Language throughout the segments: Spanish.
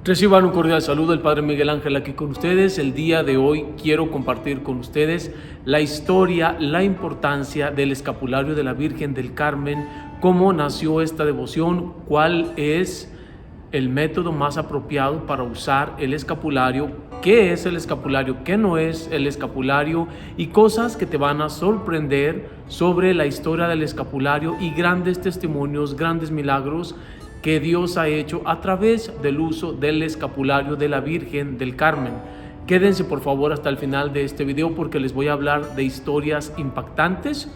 Reciban un cordial saludo del Padre Miguel Ángel aquí con ustedes. El día de hoy quiero compartir con ustedes la historia, la importancia del escapulario de la Virgen del Carmen, cómo nació esta devoción, cuál es el método más apropiado para usar el escapulario, qué es el escapulario, qué no es el escapulario y cosas que te van a sorprender sobre la historia del escapulario y grandes testimonios, grandes milagros que Dios ha hecho a través del uso del escapulario de la Virgen del Carmen. Quédense por favor hasta el final de este video porque les voy a hablar de historias impactantes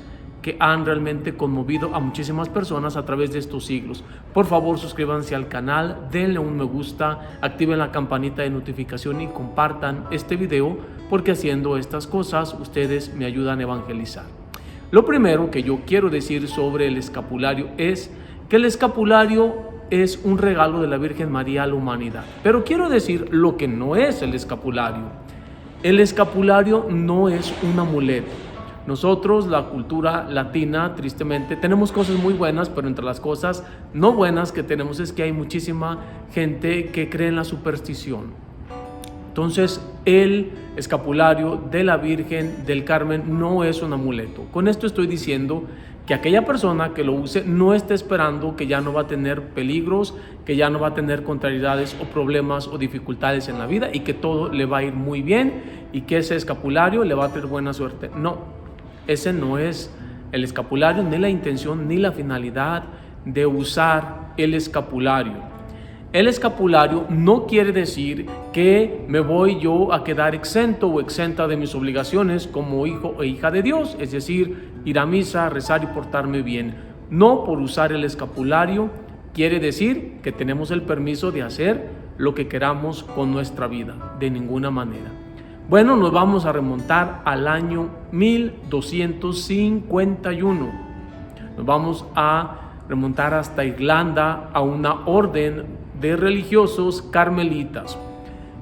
que han realmente conmovido a muchísimas personas a través de estos siglos. Por favor, suscríbanse al canal, denle un me gusta, activen la campanita de notificación y compartan este video porque haciendo estas cosas ustedes me ayudan a evangelizar. Lo primero que yo quiero decir sobre el escapulario es que el escapulario es un regalo de la Virgen María a la humanidad. Pero quiero decir lo que no es el escapulario. El escapulario no es un amuleto. Nosotros, la cultura latina, tristemente, tenemos cosas muy buenas, pero entre las cosas no buenas que tenemos es que hay muchísima gente que cree en la superstición. Entonces, el escapulario de la Virgen del Carmen no es un amuleto. Con esto estoy diciendo que aquella persona que lo use no esté esperando que ya no va a tener peligros, que ya no va a tener contrariedades o problemas o dificultades en la vida y que todo le va a ir muy bien y que ese escapulario le va a traer buena suerte. No, ese no es el escapulario, ni la intención ni la finalidad de usar el escapulario. El escapulario no quiere decir que me voy yo a quedar exento o exenta de mis obligaciones como hijo e hija de Dios, es decir, ir a misa, rezar y portarme bien. No por usar el escapulario quiere decir que tenemos el permiso de hacer lo que queramos con nuestra vida, de ninguna manera. Bueno, nos vamos a remontar al año 1251. Nos vamos a remontar hasta Irlanda a una orden de religiosos carmelitas.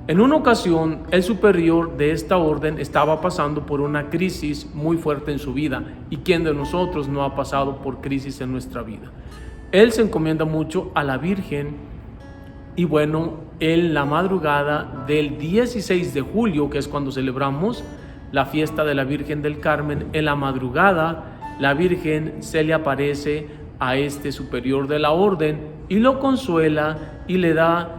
En una ocasión, el superior de esta orden estaba pasando por una crisis muy fuerte en su vida. ¿Y quién de nosotros no ha pasado por crisis en nuestra vida? Él se encomienda mucho a la Virgen y bueno, en la madrugada del 16 de julio, que es cuando celebramos la fiesta de la Virgen del Carmen, en la madrugada la Virgen se le aparece a este superior de la orden y lo consuela y le da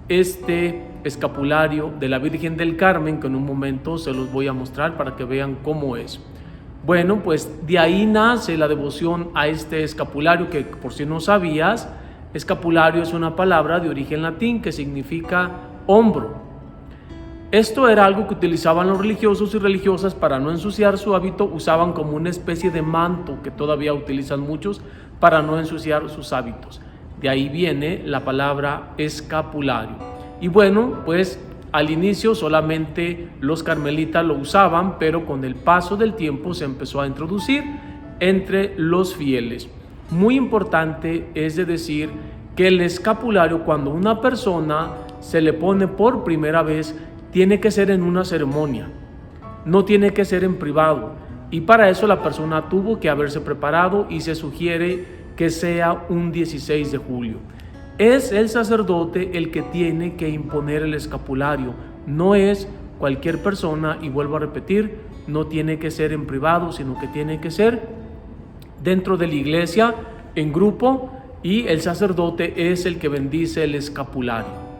este escapulario de la Virgen del Carmen, que en un momento se los voy a mostrar para que vean cómo es. Bueno, pues de ahí nace la devoción a este escapulario, que por si no sabías, escapulario es una palabra de origen latín que significa hombro. Esto era algo que utilizaban los religiosos y religiosas para no ensuciar su hábito, usaban como una especie de manto que todavía utilizan muchos para no ensuciar sus hábitos. De ahí viene la palabra escapulario. Y bueno, pues al inicio solamente los carmelitas lo usaban, pero con el paso del tiempo se empezó a introducir entre los fieles. Muy importante es de decir que el escapulario, cuando una persona se le pone por primera vez, tiene que ser en una ceremonia, no tiene que ser en privado. Y para eso la persona tuvo que haberse preparado y se sugiere que sea un 16 de julio. Es el sacerdote el que tiene que imponer el escapulario, no es cualquier persona, y vuelvo a repetir, no tiene que ser en privado, sino que tiene que ser dentro de la iglesia, en grupo, y el sacerdote es el que bendice el escapulario.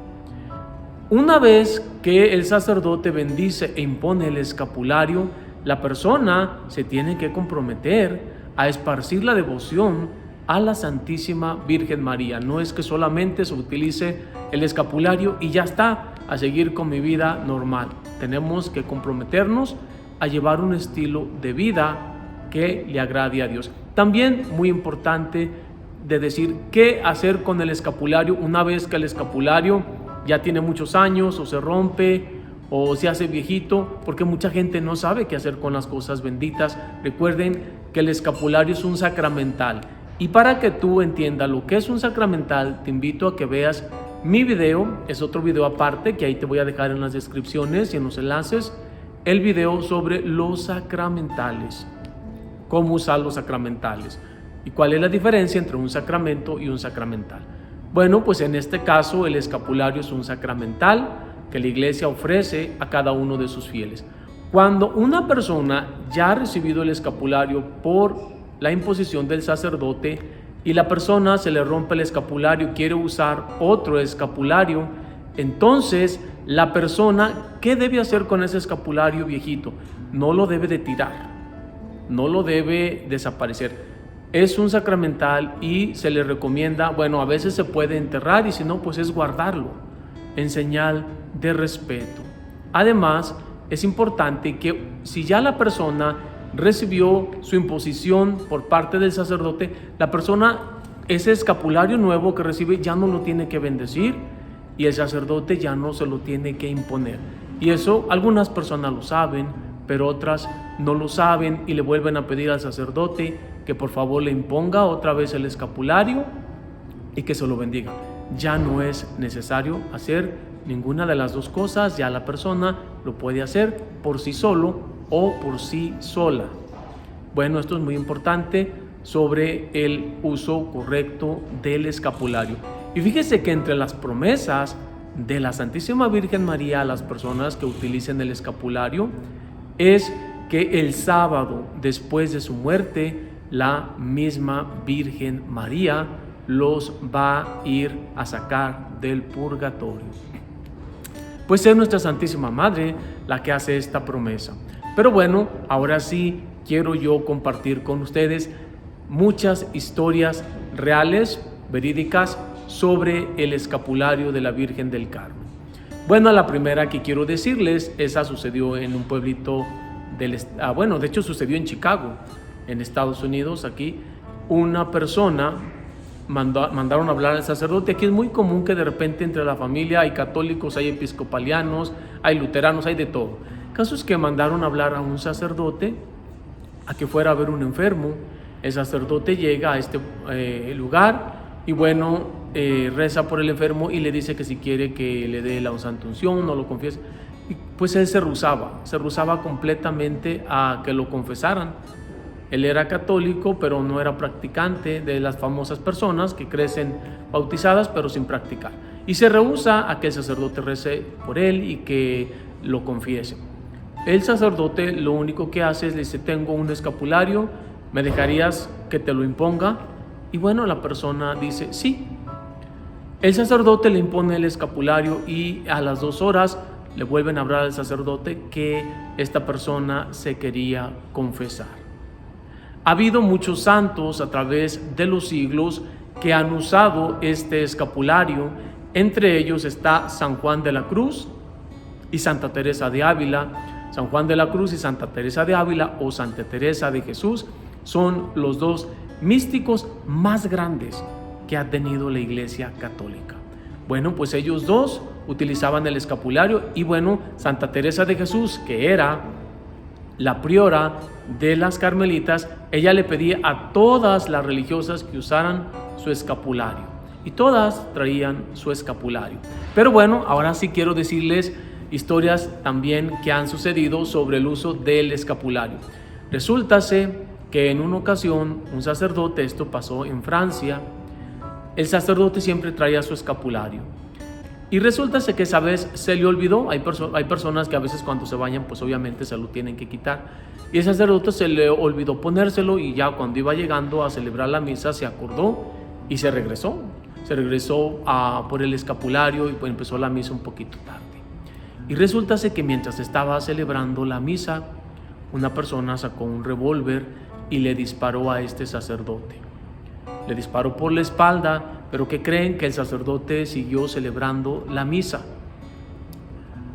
Una vez que el sacerdote bendice e impone el escapulario, la persona se tiene que comprometer a esparcir la devoción a la Santísima Virgen María. No es que solamente se utilice el escapulario y ya está, a seguir con mi vida normal. Tenemos que comprometernos a llevar un estilo de vida que le agrade a Dios. También muy importante de decir qué hacer con el escapulario una vez que el escapulario ya tiene muchos años o se rompe o se hace viejito, porque mucha gente no sabe qué hacer con las cosas benditas. Recuerden que el escapulario es un sacramental. Y para que tú entiendas lo que es un sacramental, te invito a que veas mi video, es otro video aparte que ahí te voy a dejar en las descripciones y en los enlaces, el video sobre los sacramentales, cómo usar los sacramentales y cuál es la diferencia entre un sacramento y un sacramental. Bueno, pues en este caso el escapulario es un sacramental que la iglesia ofrece a cada uno de sus fieles. Cuando una persona ya ha recibido el escapulario por la imposición del sacerdote y la persona se le rompe el escapulario y quiere usar otro escapulario, entonces la persona, ¿qué debe hacer con ese escapulario viejito? No lo debe de tirar, no lo debe desaparecer. Es un sacramental y se le recomienda, bueno, a veces se puede enterrar y si no, pues es guardarlo en señal de respeto. Además, es importante que si ya la persona recibió su imposición por parte del sacerdote, la persona, ese escapulario nuevo que recibe ya no lo tiene que bendecir y el sacerdote ya no se lo tiene que imponer. Y eso algunas personas lo saben, pero otras no lo saben y le vuelven a pedir al sacerdote que por favor le imponga otra vez el escapulario y que se lo bendiga. Ya no es necesario hacer ninguna de las dos cosas, ya la persona lo puede hacer por sí solo o por sí sola. Bueno, esto es muy importante sobre el uso correcto del escapulario. Y fíjese que entre las promesas de la Santísima Virgen María a las personas que utilicen el escapulario es que el sábado después de su muerte, la misma Virgen María los va a ir a sacar del purgatorio. Pues es nuestra Santísima Madre la que hace esta promesa. Pero bueno, ahora sí quiero yo compartir con ustedes muchas historias reales, verídicas, sobre el escapulario de la Virgen del Carmen. Bueno, la primera que quiero decirles, esa sucedió en un pueblito de hecho sucedió en Chicago, en Estados Unidos. Aquí una persona mandaron a hablar al sacerdote. Aquí es muy común que de repente entre la familia hay católicos, hay episcopalianos, hay luteranos, hay de todo. El caso es que mandaron a hablar a un sacerdote a que fuera a ver un enfermo. El sacerdote llega a este lugar y bueno, reza por el enfermo y le dice que si quiere que le dé la Santa Unción o lo confiese. Y pues él se rehusaba completamente a que lo confesaran. Él era católico, pero no era practicante, de las famosas personas que crecen bautizadas pero sin practicar. Y se rehúsa a que el sacerdote rece por él y que lo confiese. El sacerdote lo único que hace es le dice: tengo un escapulario, ¿me dejarías que te lo imponga? Y bueno, la persona dice sí. El sacerdote le impone el escapulario y a las 2 horas le vuelven a hablar al sacerdote que esta persona se quería confesar. Ha habido muchos santos a través de los siglos que han usado este escapulario. Entre ellos está San Juan de la Cruz y Santa Teresa de Ávila. San Juan de la Cruz y Santa Teresa de Ávila o Santa Teresa de Jesús son los dos místicos más grandes que ha tenido la Iglesia Católica. Bueno, pues ellos dos utilizaban el escapulario y bueno, Santa Teresa de Jesús, que era la priora de las carmelitas, ella le pedía a todas las religiosas que usaran su escapulario y todas traían su escapulario. Pero bueno, ahora sí quiero decirles historias también que han sucedido sobre el uso del escapulario. Resultase que en una ocasión un sacerdote, esto pasó en Francia, el sacerdote siempre traía su escapulario y resulta que esa vez se le olvidó. Hay personas que a veces cuando se bañan pues obviamente se lo tienen que quitar y el sacerdote se le olvidó ponérselo y ya cuando iba llegando a celebrar la misa se acordó y se regresó por el escapulario y pues empezó la misa un poquito tarde. Y resulta que mientras estaba celebrando la misa, una persona sacó un revólver y le disparó a este sacerdote. Le disparó por la espalda, pero ¿qué creen? Que el sacerdote siguió celebrando la misa.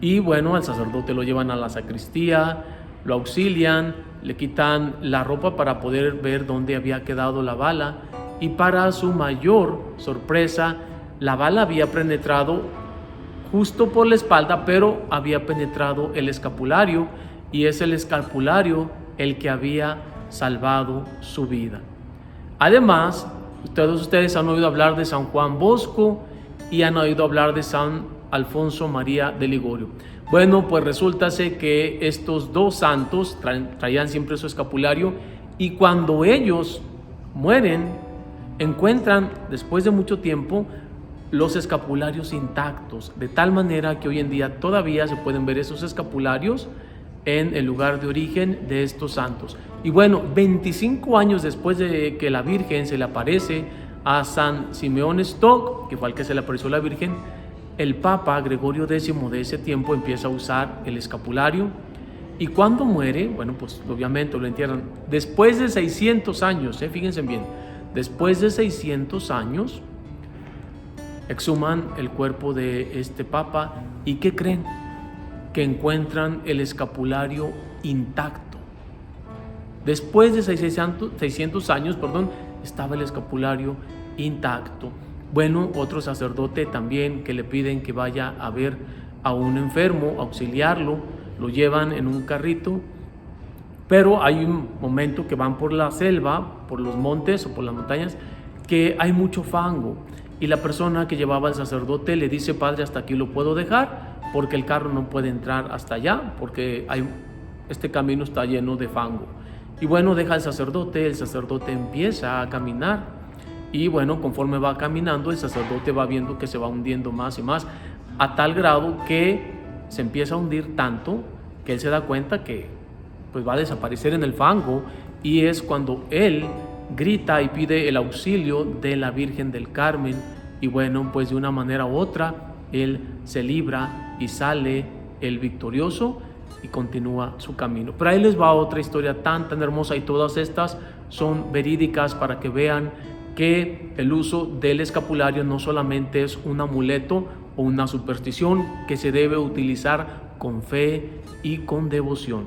Y bueno, al sacerdote lo llevan a la sacristía, lo auxilian, le quitan la ropa para poder ver dónde había quedado la bala. Y para su mayor sorpresa, la bala había penetrado justo por la espalda, pero había penetrado el escapulario y es el escapulario el que había salvado su vida. Además, todos ustedes han oído hablar de San Juan Bosco y han oído hablar de San Alfonso María de Ligorio. Bueno, pues resulta que estos dos santos traían siempre su escapulario y cuando ellos mueren, encuentran después de mucho tiempo los escapularios intactos, de tal manera que hoy en día todavía se pueden ver esos escapularios en el lugar de origen de estos santos. Y bueno, 25 años después de que la Virgen se le aparece a San Simeón Stock, que fue al que se le apareció la Virgen, el Papa Gregorio X de ese tiempo empieza a usar el escapulario. Y cuando muere, bueno, pues obviamente lo entierran después de 600 años, fíjense bien, después de 600 años, exhuman el cuerpo de este Papa. ¿Y qué creen? Que encuentran el escapulario intacto. Después de 600 años, estaba el escapulario intacto. Bueno, otro sacerdote también que le piden que vaya a ver a un enfermo, auxiliarlo, lo llevan en un carrito, pero hay un momento que van por la selva, por los montes o por las montañas, que hay mucho fango, y la persona que llevaba al sacerdote le dice: padre, hasta aquí lo puedo dejar, porque el carro no puede entrar hasta allá, porque este camino está lleno de fango. Y bueno, deja al sacerdote, el sacerdote empieza a caminar, y bueno, conforme va caminando, el sacerdote va viendo que se va hundiendo más y más, a tal grado que se empieza a hundir tanto que él se da cuenta que pues va a desaparecer en el fango, y es cuando él grita y pide el auxilio de la Virgen del Carmen, y bueno, pues de una manera u otra él se libra y sale el victorioso y continúa su camino. Pero ahí les va otra historia tan hermosa, y todas estas son verídicas para que vean que el uso del escapulario no solamente es un amuleto o una superstición que se debe utilizar con fe y con devoción.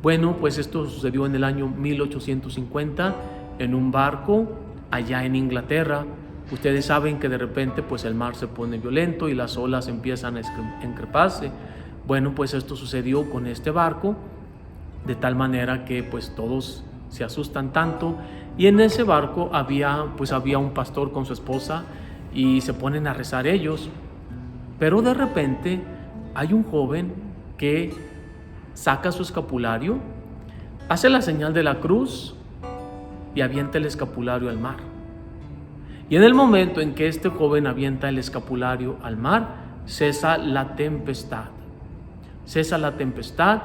Bueno, pues esto sucedió en el año 1850 en un barco allá en Inglaterra. Ustedes saben que de repente pues el mar se pone violento y las olas empiezan a encresparse. Bueno, pues esto sucedió con este barco, de tal manera que pues todos se asustan tanto, y en ese barco había un pastor con su esposa, y se ponen a rezar ellos. Pero de repente hay un joven que saca su escapulario, hace la señal de la cruz y avienta el escapulario al mar. Y en el momento en que este joven avienta el escapulario al mar, cesa la tempestad. Cesa la tempestad,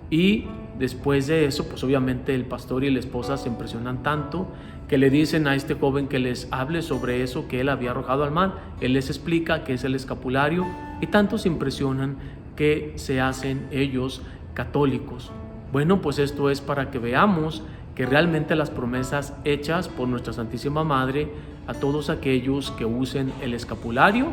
y después de eso, pues obviamente el pastor y la esposa se impresionan tanto que le dicen a este joven que les hable sobre eso que él había arrojado al mar. Él les explica qué es el escapulario, y tanto se impresionan que se hacen ellos católicos. Bueno, pues esto es para que veamos que realmente las promesas hechas por nuestra Santísima Madre a todos aquellos que usen el escapulario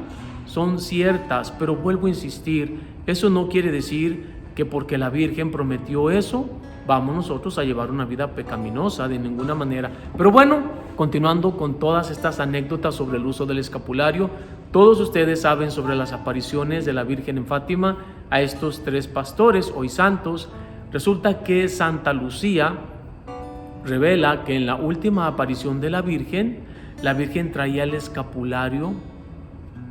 son ciertas. Pero vuelvo a insistir, eso no quiere decir que porque la Virgen prometió eso, vamos nosotros a llevar una vida pecaminosa, de ninguna manera. Pero bueno, continuando con todas estas anécdotas sobre el uso del escapulario, todos ustedes saben sobre las apariciones de la Virgen en Fátima a estos 3 pastores, hoy santos. Resulta que Santa Lucía revela que en la última aparición de la Virgen traía el escapulario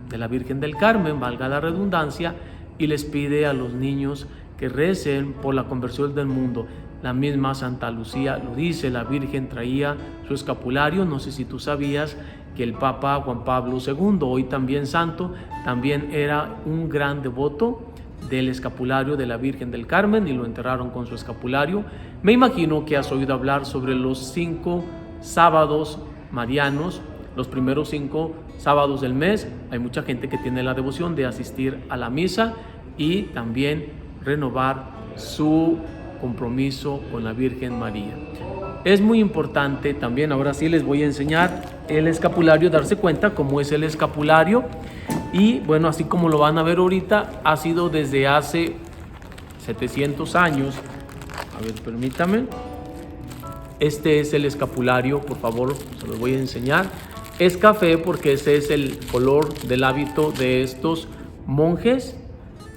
de la Virgen del Carmen, valga la redundancia, y les pide a los niños que recen por la conversión del mundo. La misma Santa Lucía lo dice, la Virgen traía su escapulario. No sé si tú sabías que el Papa Juan Pablo II, hoy también santo, también era un gran devoto del escapulario de la Virgen del Carmen, y lo enterraron con su escapulario. Me imagino que has oído hablar sobre los 5 sábados marianos, los primeros 5 sábados del mes. Hay mucha gente que tiene la devoción de asistir a la misa y también renovar su compromiso con la Virgen María. Es muy importante también, ahora sí les voy a enseñar el escapulario, darse cuenta cómo es el escapulario. Y bueno, así como lo van a ver ahorita, ha sido desde hace 700 años. A ver, permítame. Este es el escapulario, por favor, se lo voy a enseñar. Es café porque ese es el color del hábito de estos monjes.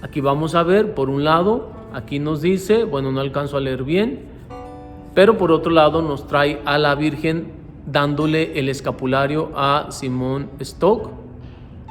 Aquí vamos a ver, por un lado, aquí nos dice, bueno, no alcanzo a leer bien, pero por otro lado nos trae a la Virgen dándole el escapulario a Simón Stock,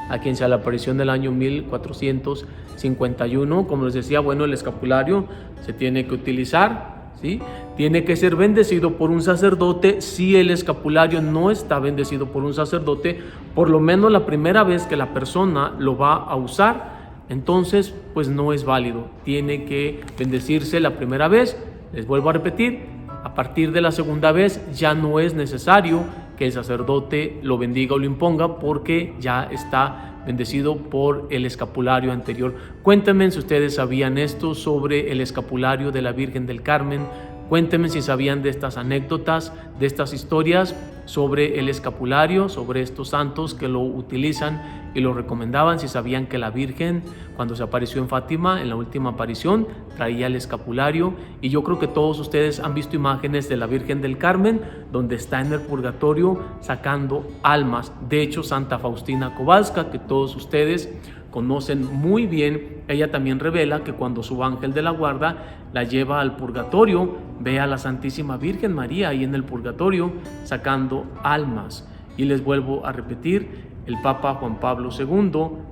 a quien se le apareció en el año 1451. Como les decía, bueno, el escapulario se tiene que utilizar ¿sí? Tiene que ser bendecido por un sacerdote. Si el escapulario no está bendecido por un sacerdote, por lo menos la primera vez que la persona lo va a usar, entonces pues no es válido. Tiene que bendecirse la primera vez. Les vuelvo a repetir, a partir de la segunda vez ya no es necesario que el sacerdote lo bendiga o lo imponga, porque ya está bendecido por el escapulario anterior. Cuéntenme si ustedes sabían esto sobre el escapulario de la Virgen del Carmen. Cuéntenme si sabían de estas anécdotas, de estas historias sobre el escapulario, sobre estos santos que lo utilizan y lo recomendaban. Si sabían que la Virgen, cuando se apareció en Fátima, en la última aparición, traía el escapulario. Y yo creo que todos ustedes han visto imágenes de la Virgen del Carmen, donde está en el purgatorio sacando almas. De hecho, Santa Faustina Kowalska, que todos ustedes conocen muy bien, ella también revela que cuando su ángel de la guarda la lleva al purgatorio, ve a la Santísima Virgen María ahí en el purgatorio sacando almas. Y les vuelvo a repetir, el Papa Juan Pablo II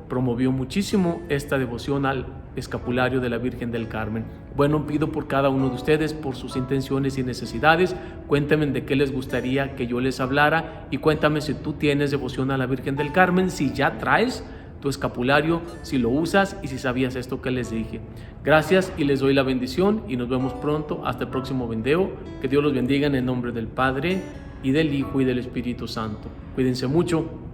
promovió muchísimo esta devoción al escapulario de la Virgen del Carmen. Bueno, pido por cada uno de ustedes, por sus intenciones y necesidades. Cuéntame de qué les gustaría que yo les hablara, y cuéntame si tú tienes devoción a la Virgen del Carmen, si ya traes tu escapulario, si lo usas y si sabías esto que les dije. Gracias y les doy la bendición y nos vemos pronto. Hasta el próximo video. Que Dios los bendiga en el nombre del Padre y del Hijo y del Espíritu Santo. Cuídense mucho.